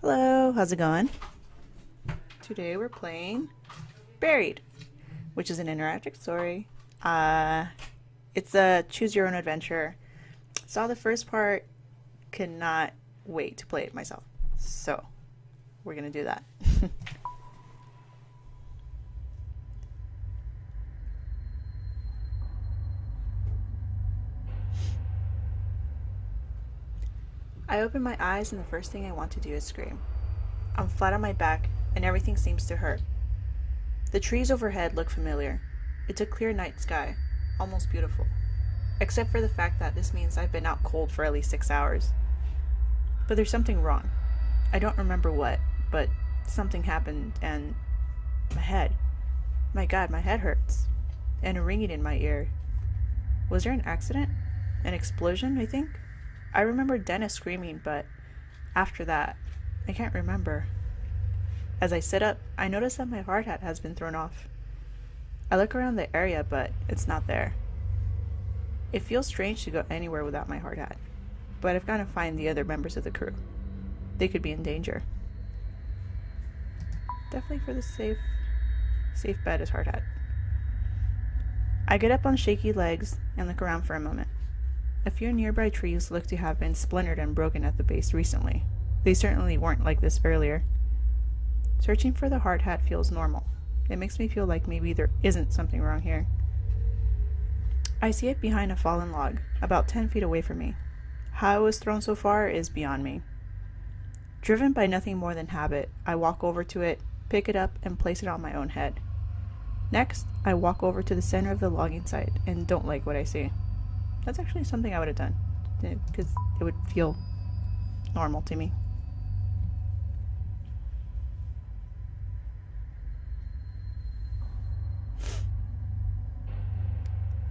Hello, how's it going? Today we're playing Buried, which is an interactive story. It's a choose your own adventure. Saw the first part, cannot wait to play it myself. So, we're gonna do that. I open my eyes and the first thing I want to do is scream. I'm flat on my back and everything seems to hurt. The trees overhead look familiar. It's a clear night sky, almost beautiful. Except for the fact that this means I've been out cold for at least 6 hours. But there's something wrong. I don't remember what, but something happened and my head. My God, my head hurts. And a ringing in my ear. Was there an accident? An explosion, I think? I remember Dennis screaming, but after that, I can't remember. As I sit up, I notice that my hard hat has been thrown off. I look around the area, but it's not there. It feels strange to go anywhere without my hard hat, but I've got to find the other members of the crew. They could be in danger. Definitely for the safe bet is hard hat. I get up on shaky legs and look around for a moment. A few nearby trees look to have been splintered and broken at the base recently. They certainly weren't like this earlier. Searching for the hard hat feels normal. It makes me feel like maybe there isn't something wrong here. I see it behind a fallen log, about 10 feet away from me. How it was thrown so far is beyond me. Driven by nothing more than habit, I walk over to it, pick it up, and place it on my own head. Next, I walk over to the center of the logging site and don't like what I see. That's actually something I would have done, because it would feel normal to me.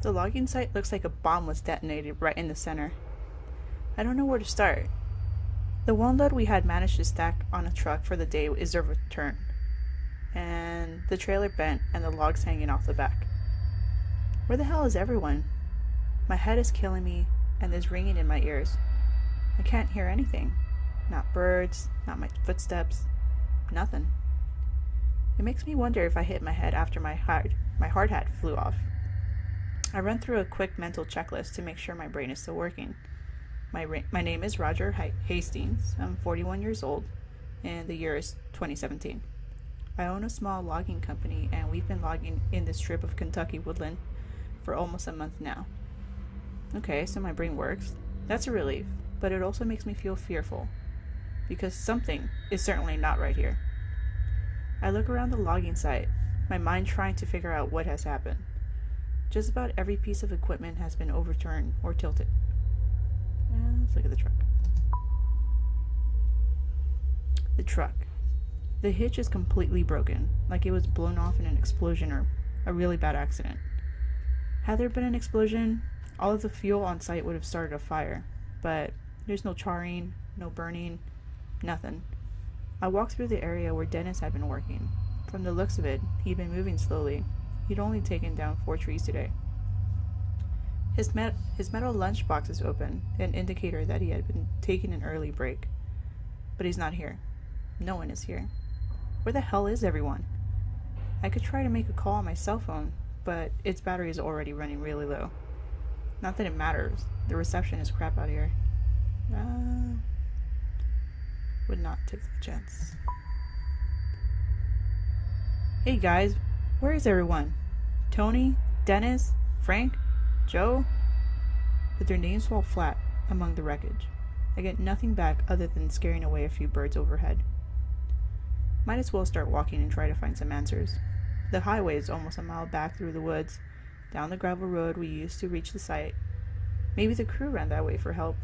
The logging site looks like a bomb was detonated right in the center. I don't know where to start. The one load we had managed to stack on a truck for the day is overturned, and the trailer bent and the logs hanging off the back. Where the hell is everyone? My head is killing me, and there's ringing in my ears. I can't hear anything. Not birds, not my footsteps, nothing. It makes me wonder if I hit my head after my hard hat flew off. I run through a quick mental checklist to make sure my brain is still working. My name is Roger Hastings. I'm 41 years old, and the year is 2017. I own a small logging company, and we've been logging in this strip of Kentucky woodland for almost a month now. Okay, so my brain works. That's a relief, but it also makes me feel fearful, because something is certainly not right here. I look around the logging site, my mind trying to figure out what has happened. Just about every piece of equipment has been overturned or tilted. Let's look at the truck. The truck. The hitch is completely broken, like it was blown off in an explosion or a really bad accident. Had there been an explosion, all of the fuel on site would have started a fire, but there's no charring, no burning, nothing. I walked through the area where Dennis had been working. From the looks of it, he'd been moving slowly. He'd only taken down 4 trees today. His metal lunchbox is open, an indicator that he had been taking an early break. But he's not here. No one is here. Where the hell is everyone? I could try to make a call on my cell phone, but its battery is already running really low. Not that it matters. The reception is crap out here. Would not take the chance. Hey guys, where is everyone? Tony? Dennis? Frank? Joe? But their names fall flat among the wreckage. I get nothing back other than scaring away a few birds overhead. Might as well start walking and try to find some answers. The highway is almost a mile back through the woods, down the gravel road we used to reach the site. Maybe the crew ran that way for help.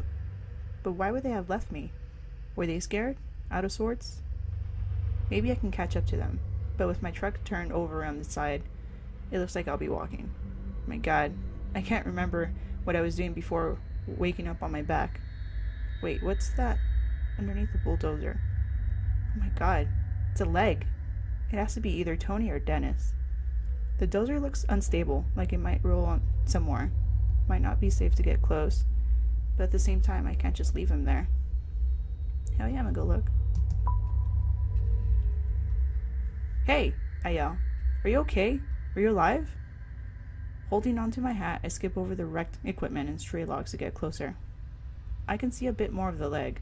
But why would they have left me? Were they scared? Out of sorts? Maybe I can catch up to them, but with my truck turned over on the side, it looks like I'll be walking. My God, I can't remember what I was doing before waking up on my back. Wait, what's that underneath the bulldozer? Oh my God, it's a leg. It has to be either Tony or Dennis. The dozer looks unstable, like it might roll on somewhere. Might not be safe to get close, but at the same time, I can't just leave him there. Hell yeah, I'm gonna go look. Hey, I yell. Are you okay? Are you alive? Holding onto my hat, I skip over the wrecked equipment and stray logs to get closer. I can see a bit more of the leg.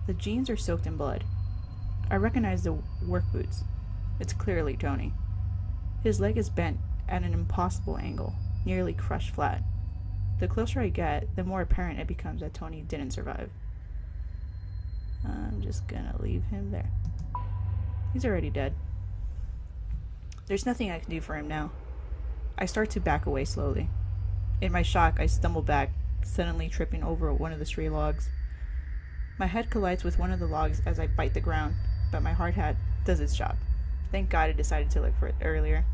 The jeans are soaked in blood. I recognize the work boots. It's clearly Tony. His leg is bent at an impossible angle, nearly crushed flat. The closer I get, the more apparent it becomes that Tony didn't survive. I'm just gonna leave him there. He's already dead. There's nothing I can do for him now. I start to back away slowly. In my shock, I stumble back, suddenly tripping over one of the stray logs. My head collides with one of the logs as I bite the ground, but my hard hat does its job. Thank God I decided to look for it earlier.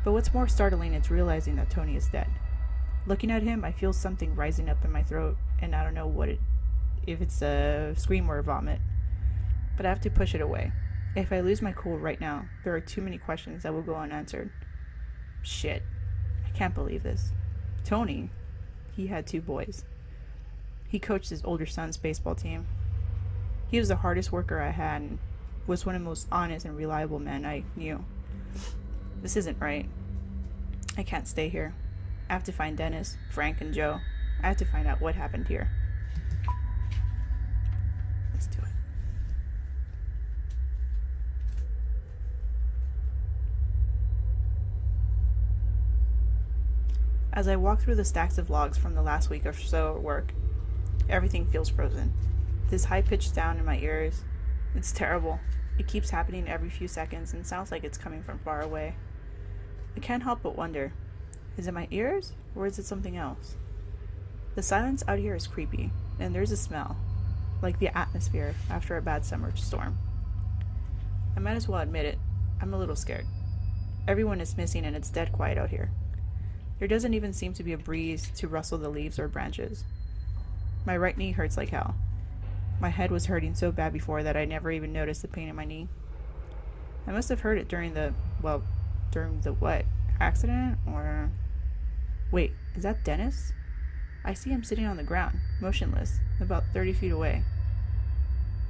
But what's more startling is realizing that Tony is dead. Looking at him, I feel something rising up in my throat, and I don't know if it's a scream or a vomit. But I have to push it away. If I lose my cool right now, there are too many questions that will go unanswered. Shit. I can't believe this. Tony, he had 2 boys. He coached his older son's baseball team. He was the hardest worker I had and was one of the most honest and reliable men I knew. This isn't right. I can't stay here. I have to find Dennis, Frank, and Joe. I have to find out what happened here. Let's do it. As I walk through the stacks of logs from the last week or so at work, everything feels frozen. This high-pitched sound in my ears, it's terrible. It keeps happening every few seconds and sounds like it's coming from far away. I can't help but wonder, is it my ears or is it something else? The silence out here is creepy, and there's a smell, like the atmosphere after a bad summer storm. I might as well admit it, I'm a little scared. Everyone is missing and it's dead quiet out here. There doesn't even seem to be a breeze to rustle the leaves or branches. My right knee hurts like hell. My head was hurting so bad before that I never even noticed the pain in my knee. I must have heard it during the what? Accident? Or... Wait, is that Dennis? I see him sitting on the ground, motionless, about 30 feet away.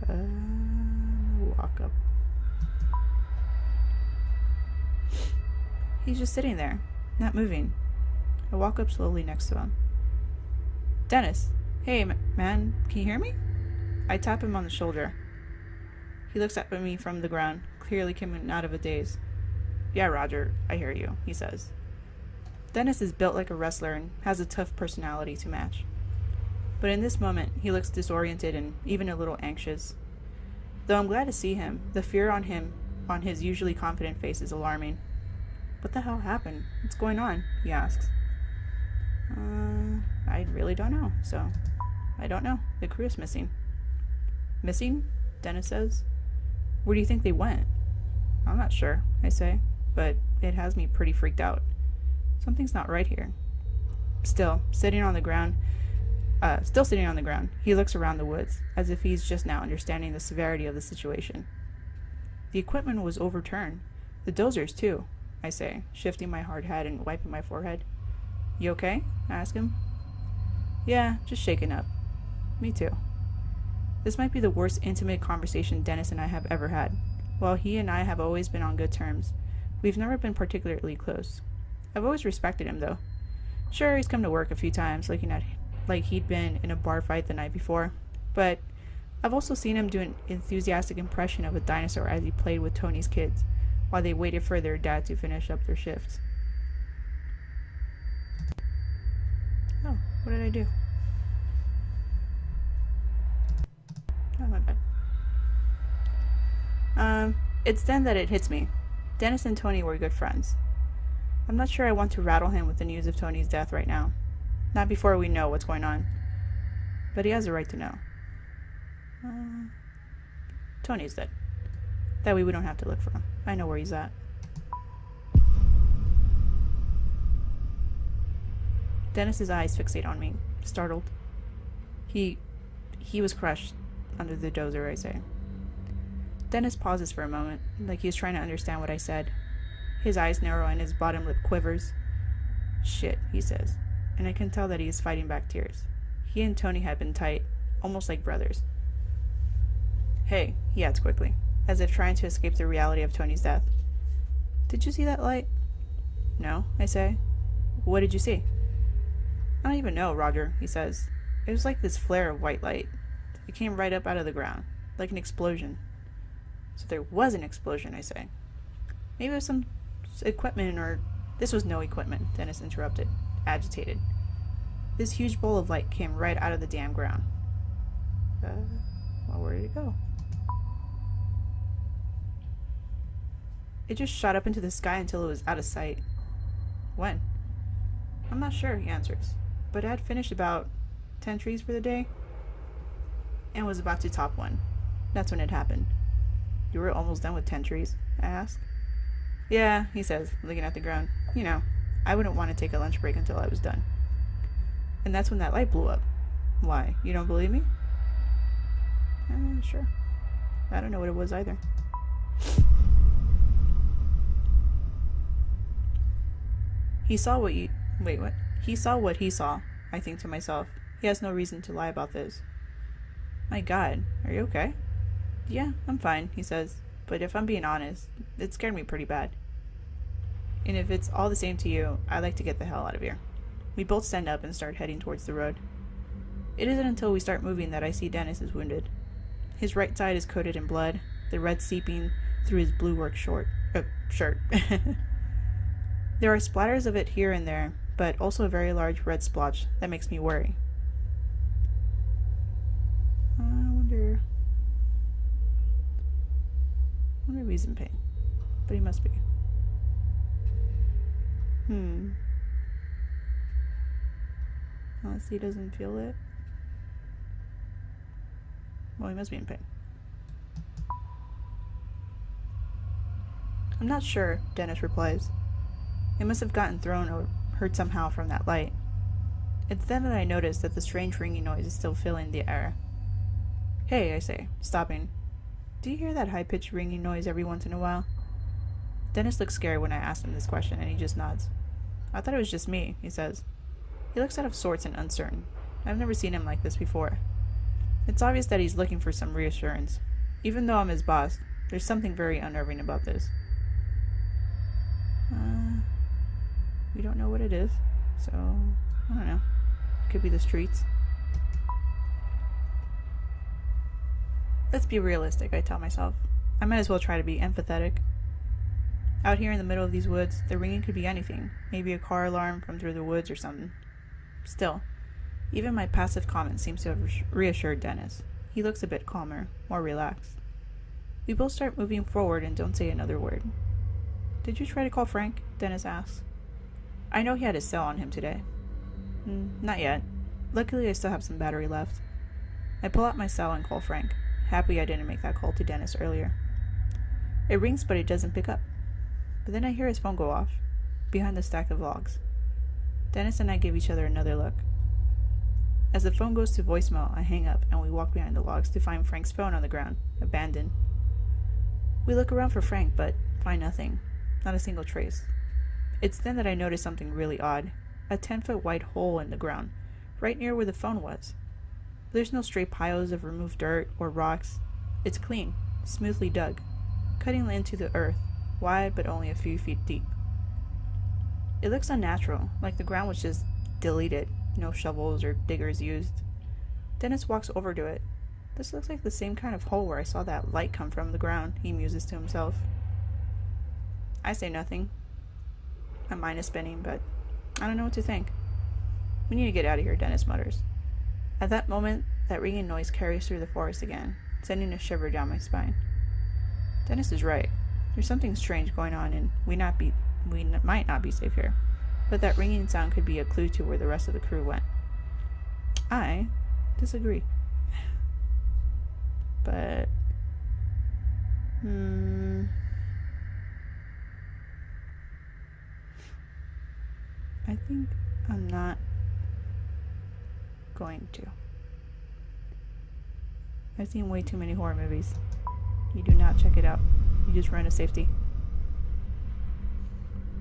Walk up. He's just sitting there, not moving. I walk up slowly next to him. Dennis, hey, man, can you hear me? I tap him on the shoulder. He looks up at me from the ground, clearly coming out of a daze. Yeah, Roger, I hear you, he says. Dennis is built like a wrestler and has a tough personality to match. But in this moment, he looks disoriented and even a little anxious. Though I'm glad to see him, the fear on his usually confident face is alarming. What the hell happened? What's going on? He asks. I really don't know, so I don't know. The crew is missing. Missing? Dennis says. Where do you think they went? I'm not sure, I say, but it has me pretty freaked out. Something's not right here. Still sitting on the ground, he looks around the woods, as if he's just now understanding the severity of the situation. The equipment was overturned. The dozers, too, I say, shifting my hard head and wiping my forehead. You okay? I ask him. Yeah, just shaken up. Me too. This might be the worst intimate conversation Dennis and I have ever had. While he and I have always been on good terms, we've never been particularly close. I've always respected him, though. Sure, he's come to work a few times, looking at like he'd been in a bar fight the night before, but I've also seen him do an enthusiastic impression of a dinosaur as he played with Tony's kids, while they waited for their dad to finish up their shifts. Oh, what did I do? Oh, my bad. It's then that it hits me. Dennis and Tony were good friends. I'm not sure I want to rattle him with the news of Tony's death right now. Not before we know what's going on. But he has a right to know. Tony's dead. That way we don't have to look for him. I know where he's at. Dennis's eyes fixate on me, startled. He was crushed under the dozer, I say. Dennis pauses for a moment, like he's trying to understand what I said. His eyes narrow and his bottom lip quivers. Shit, he says, and I can tell that he is fighting back tears. He and Tony had been tight, almost like brothers. Hey, he adds quickly, as if trying to escape the reality of Tony's death. Did you see that light? No, I say. What did you see? I don't even know, Roger, he says. It was like this flare of white light. It came right up out of the ground, like an explosion. So there was an explosion, I say. Maybe it was some equipment or... This was no equipment, Dennis interrupted, agitated. This huge bowl of light came right out of the damn ground. Well, where did it go? It just shot up into the sky until it was out of sight. When? I'm not sure, he answers. But I had finished about 10 trees for the day and was about to top one. That's when it happened. You were almost done with 10 trees? I ask. Yeah, he says, looking at the ground. You know, I wouldn't want to take a lunch break until I was done. And that's when that light blew up. Why? You don't believe me? Sure. I don't know what it was either. He saw what you... Wait, what? He saw what he saw, I think to myself. He has no reason to lie about this. My God, are you okay? Yeah, I'm fine, he says. But if I'm being honest, it scared me pretty bad. And if it's all the same to you, I'd like to get the hell out of here. We both stand up and start heading towards the road. It isn't until we start moving that I see Dennis is wounded. His right side is coated in blood, the red seeping through his blue work shirt. There are splatters of it here and there, but also a very large red splotch that makes me worry. I wonder if he's in pain. But he must be. Unless he doesn't feel it. Well, he must be in pain. I'm not sure, Dennis replies. It must have gotten thrown or hurt somehow from that light. It's then that I notice that the strange ringing noise is still filling the air. Hey, I say, stopping. Do you hear that high-pitched ringing noise every once in a while? Dennis looks scared when I ask him this question, and he just nods. I thought it was just me, he says. He looks out of sorts and uncertain. I've never seen him like this before. It's obvious that he's looking for some reassurance. Even though I'm his boss, there's something very unnerving about this. We don't know what it is, so I don't know. Could be the streets. Let's be realistic, I tell myself. I might as well try to be empathetic. Out here in the middle of these woods, the ringing could be anything. Maybe a car alarm from through the woods or something. Still, even my passive comment seems to have reassured Dennis. He looks a bit calmer, more relaxed. We both start moving forward and don't say another word. Did you try to call Frank? Dennis asks. I know he had his cell on him today. Not yet. Luckily, I still have some battery left. I pull out my cell and call Frank, happy I didn't make that call to Dennis earlier. It rings, but it doesn't pick up. But then I hear his phone go off, behind the stack of logs. Dennis and I give each other another look. As the phone goes to voicemail, I hang up and we walk behind the logs to find Frank's phone on the ground, abandoned. We look around for Frank, but find nothing. Not a single trace. It's then that I notice something really odd. A 10-foot wide hole in the ground, right near where the phone was. There's no stray piles of removed dirt or rocks. It's clean, smoothly dug, cutting into the earth, wide but only a few feet deep. It looks unnatural, like the ground was just deleted, no shovels or diggers used. Dennis walks over to it. This looks like the same kind of hole where I saw that light come from the ground, he muses to himself. I say nothing. My mind is spinning, but I don't know what to think. We need to get out of here, Dennis mutters. At that moment, that ringing noise carries through the forest again, sending a shiver down my spine. Dennis is right. There's something strange going on, and we might not be safe here. But that ringing sound could be a clue to where the rest of the crew went. I disagree. But... I think I'm not going to. I've seen way too many horror movies. You do not check it out. You just run to safety.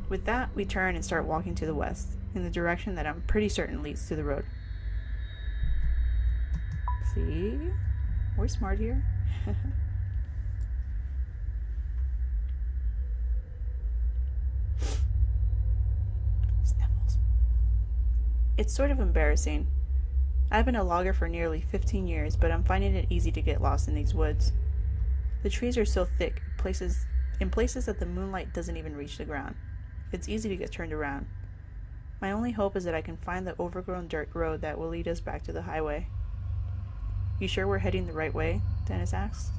With that, we turn and start walking to the west, in the direction that I'm pretty certain leads to the road. See? We're smart here. It's sort of embarrassing. I've been a logger for nearly 15 years, but I'm finding it easy to get lost in these woods. The trees are so thick, in places that the moonlight doesn't even reach the ground. It's easy to get turned around. My only hope is that I can find the overgrown dirt road that will lead us back to the highway. You sure we're heading the right way? Dennis asks.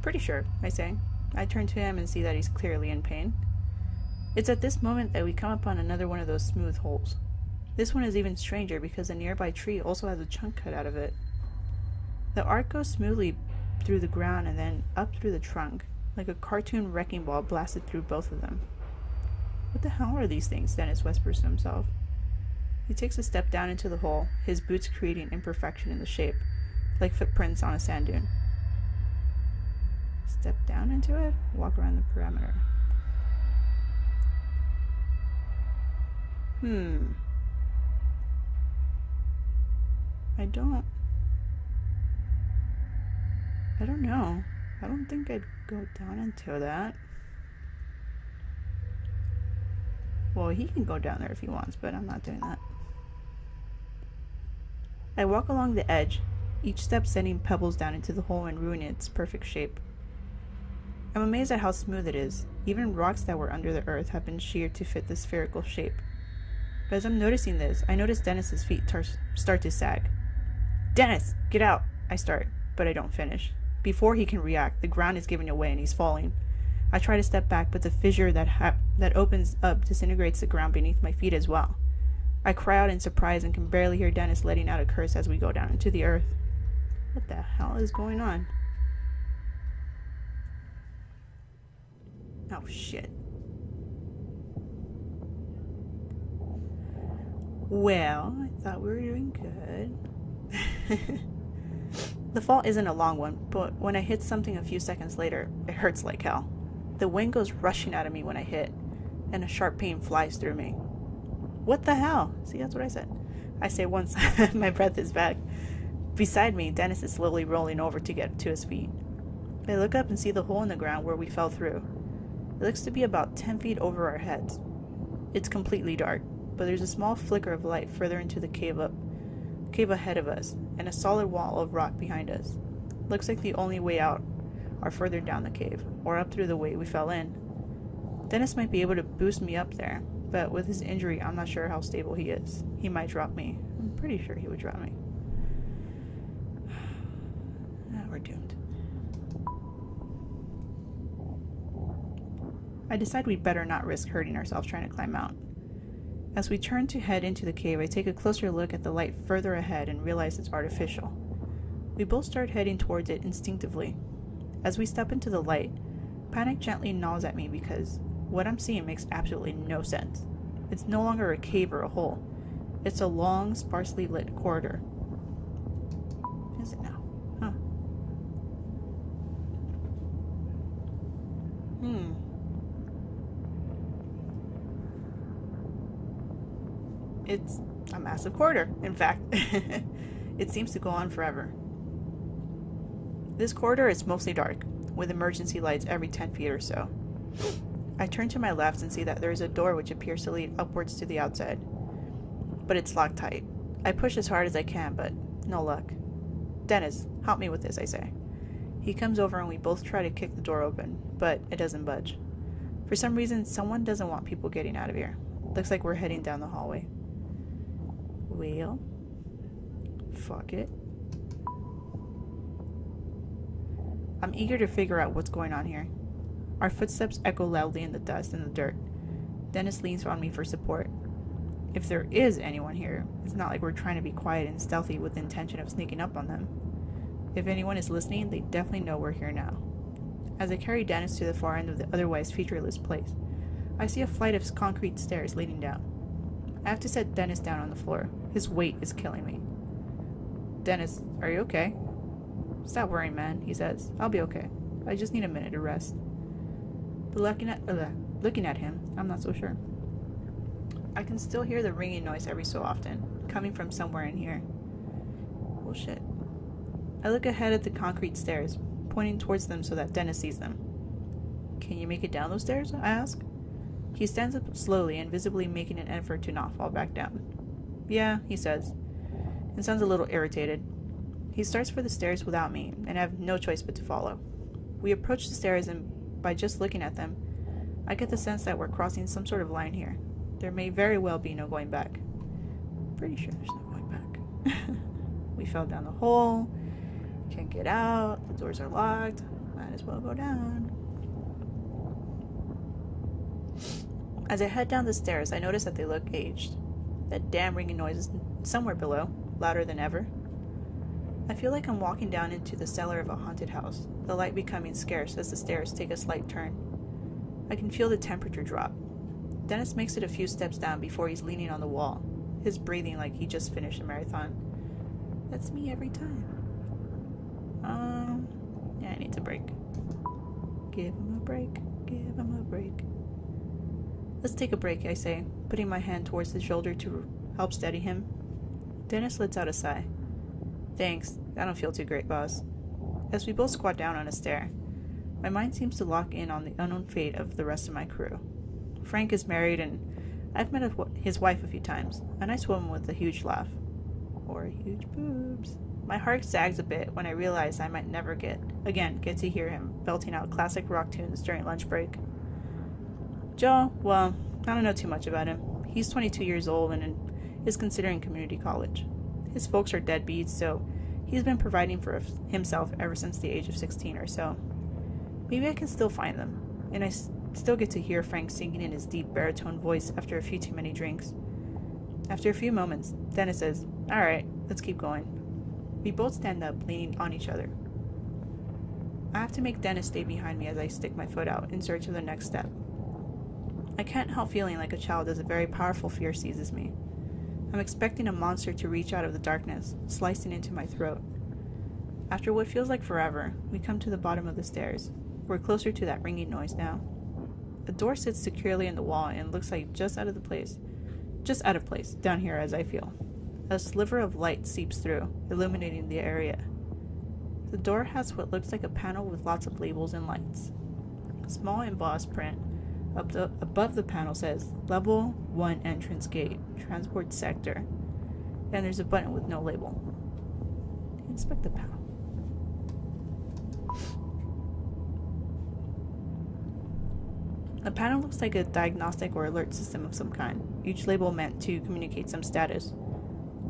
Pretty sure, I say. I turn to him and see that he's clearly in pain. It's at this moment that we come upon another one of those smooth holes. This one is even stranger because a nearby tree also has a chunk cut out of it. The arc goes smoothly through the ground and then up through the trunk, like a cartoon wrecking ball blasted through both of them. What the hell are these things? Dennis whispers to himself. He takes a step down into the hole, his boots creating imperfection in the shape, like footprints on a sand dune. Step down into it, walk around the perimeter. I don't know. I don't think I'd go down into that. Well, he can go down there if he wants, but I'm not doing that. I walk along the edge, each step sending pebbles down into the hole and ruining its perfect shape. I'm amazed at how smooth it is. Even rocks that were under the earth have been sheared to fit the spherical shape. But as I'm noticing this, I notice Dennis's feet start to sag. Dennis, get out! I start, but I don't finish. Before he can react, the ground is giving away and he's falling. I try to step back, but the fissure that opens up disintegrates the ground beneath my feet as well. I cry out in surprise and can barely hear Dennis letting out a curse as we go down into the earth. What the hell is going on? Oh, shit. Well, I thought we were doing good. The fall isn't a long one, but when I hit something a few seconds later, it hurts like hell. The wind goes rushing out of me when I hit, and a sharp pain flies through me. What the hell? See, that's what I said. I say once my breath is back. Beside me, Dennis is slowly rolling over to get to his feet. I look up and see the hole in the ground where we fell through. It looks to be about 10 feet over our heads. It's completely dark, but there's a small flicker of light further into the cave ahead of us, and a solid wall of rock behind us. Looks like the only way out are further down the cave, or up through the way we fell in. Dennis might be able to boost me up there, but with his injury, I'm not sure how stable he is. He might drop me. I'm pretty sure he would drop me. We're doomed. I decide we'd better not risk hurting ourselves trying to climb out. As we turn to head into the cave, I take a closer look at the light further ahead and realize it's artificial. We both start heading towards it instinctively. As we step into the light, panic gently gnaws at me because what I'm seeing makes absolutely no sense. It's no longer a cave or a hole. It's a long, sparsely lit corridor. Is it now? Huh. It's a massive corridor, in fact. It seems to go on forever. This corridor is mostly dark, with emergency lights every 10 feet or so. I turn to my left and see that there is a door which appears to lead upwards to the outside. But it's locked tight. I push as hard as I can, but no luck. Dennis, help me with this, I say. He comes over and we both try to kick the door open, but it doesn't budge. For some reason, someone doesn't want people getting out of here. Looks like we're heading down the hallway. Well, fuck it. I'm eager to figure out what's going on here. Our footsteps echo loudly in the dust and the dirt. Dennis leans on me for support. If there is anyone here, it's not like we're trying to be quiet and stealthy with the intention of sneaking up on them. If anyone is listening, they definitely know we're here now. As I carry Dennis to the far end of the otherwise featureless place, I see a flight of concrete stairs leading down. I have to set Dennis down on the floor. His weight is killing me. Dennis, are you okay? Stop worrying, man, he says. I'll be okay. I just need a minute to rest. But looking at him, I'm not so sure. I can still hear the ringing noise every so often, coming from somewhere in here. Oh shit. I look ahead at the concrete stairs, pointing towards them so that Dennis sees them. Can you make it down those stairs? I ask. He stands up slowly and visibly making an effort to not fall back down. Yeah, he says, and sounds a little irritated. He starts for the stairs without me, and I have no choice but to follow. We approach the stairs, and by just looking at them, I get the sense that we're crossing some sort of line here. There may very well be no going back. Pretty sure there's no going back. We fell down the hole. Can't get out. The doors are locked. Might as well go down. As I head down the stairs, I notice that they look aged. That damn ringing noise is somewhere below, louder than ever. I feel like I'm walking down into the cellar of a haunted house, the light becoming scarce as the stairs take a slight turn. I can feel the temperature drop. Dennis makes it a few steps down before he's leaning on the wall, his breathing like he just finished a marathon. That's me every time. Yeah, I need a break. Give him a break. Give him a break. Let's take a break, I say, putting my hand towards his shoulder to help steady him. Dennis lets out a sigh. Thanks, I don't feel too great, boss. As we both squat down on a stair, my mind seems to lock in on the unknown fate of the rest of my crew. Frank is married, and I've met his wife a few times, a nice woman with a huge laugh. Or huge boobs. My heart sags a bit when I realize I might never get to hear him belting out classic rock tunes during lunch break. Joe, well, I don't know too much about him. He's 22 years old and is considering community college. His folks are deadbeats, so he's been providing for himself ever since the age of 16 or so. Maybe I can still find them, and I still get to hear Frank singing in his deep baritone voice after a few too many drinks. After a few moments, Dennis says, "Alright, let's keep going." We both stand up, leaning on each other. I have to make Dennis stay behind me as I stick my foot out in search of the next step. I can't help feeling like a child as a very powerful fear seizes me. I'm expecting a monster to reach out of the darkness, slicing into my throat. After what feels like forever, we come to the bottom of the stairs. We're closer to that ringing noise now. A door sits securely in the wall and looks like just out of place down here as I feel. A sliver of light seeps through, illuminating the area. The door has what looks like a panel with lots of labels and lights. Small embossed print above the panel says, Level 1 Entrance Gate, Transport Sector. And there's a button with no label. Inspect the panel. The panel looks like a diagnostic or alert system of some kind, each label meant to communicate some status.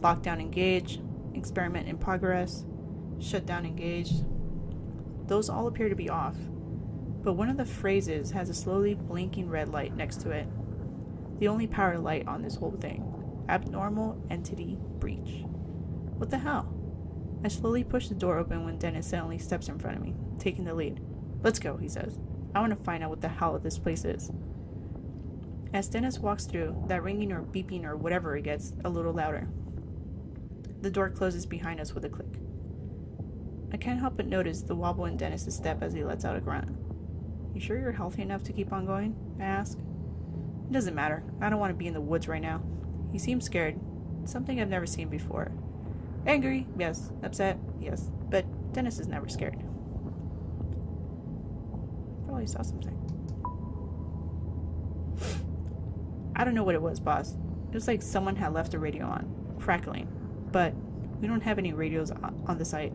Lockdown engaged, experiment in progress, shutdown engaged. Those all appear to be off, but one of the phrases has a slowly blinking red light next to it. The only power light on this whole thing. Abnormal entity breach. What the hell? I slowly push the door open when Dennis suddenly steps in front of me, taking the lead. Let's go, he says. I want to find out what the hell this place is. As Dennis walks through, that ringing or beeping or whatever it gets a little louder. The door closes behind us with a click. I can't help but notice the wobble in Dennis's step as he lets out a grunt. You sure you're healthy enough to keep on going? I ask. It doesn't matter. I don't want to be in the woods right now. He seems scared. Something I've never seen before. Angry? Yes. Upset? Yes. But Dennis is never scared. Probably saw something. I don't know what it was, boss. It was like someone had left the radio on, crackling. But we don't have any radios on the site.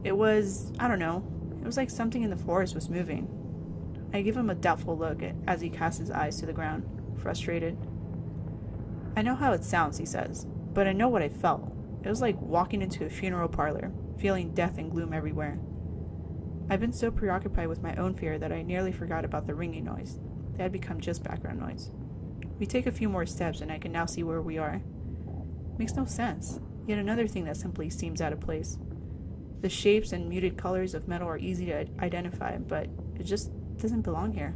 It was, I don't know. It was like something in the forest was moving. I give him a doubtful look as he casts his eyes to the ground, frustrated. I know how it sounds, he says, but I know what I felt. It was like walking into a funeral parlor, feeling death and gloom everywhere. I've been so preoccupied with my own fear that I nearly forgot about the ringing noise. They had become just background noise. We take a few more steps and I can now see where we are. Makes no sense. Yet another thing that simply seems out of place. The shapes and muted colors of metal are easy to identify, but it just doesn't belong here.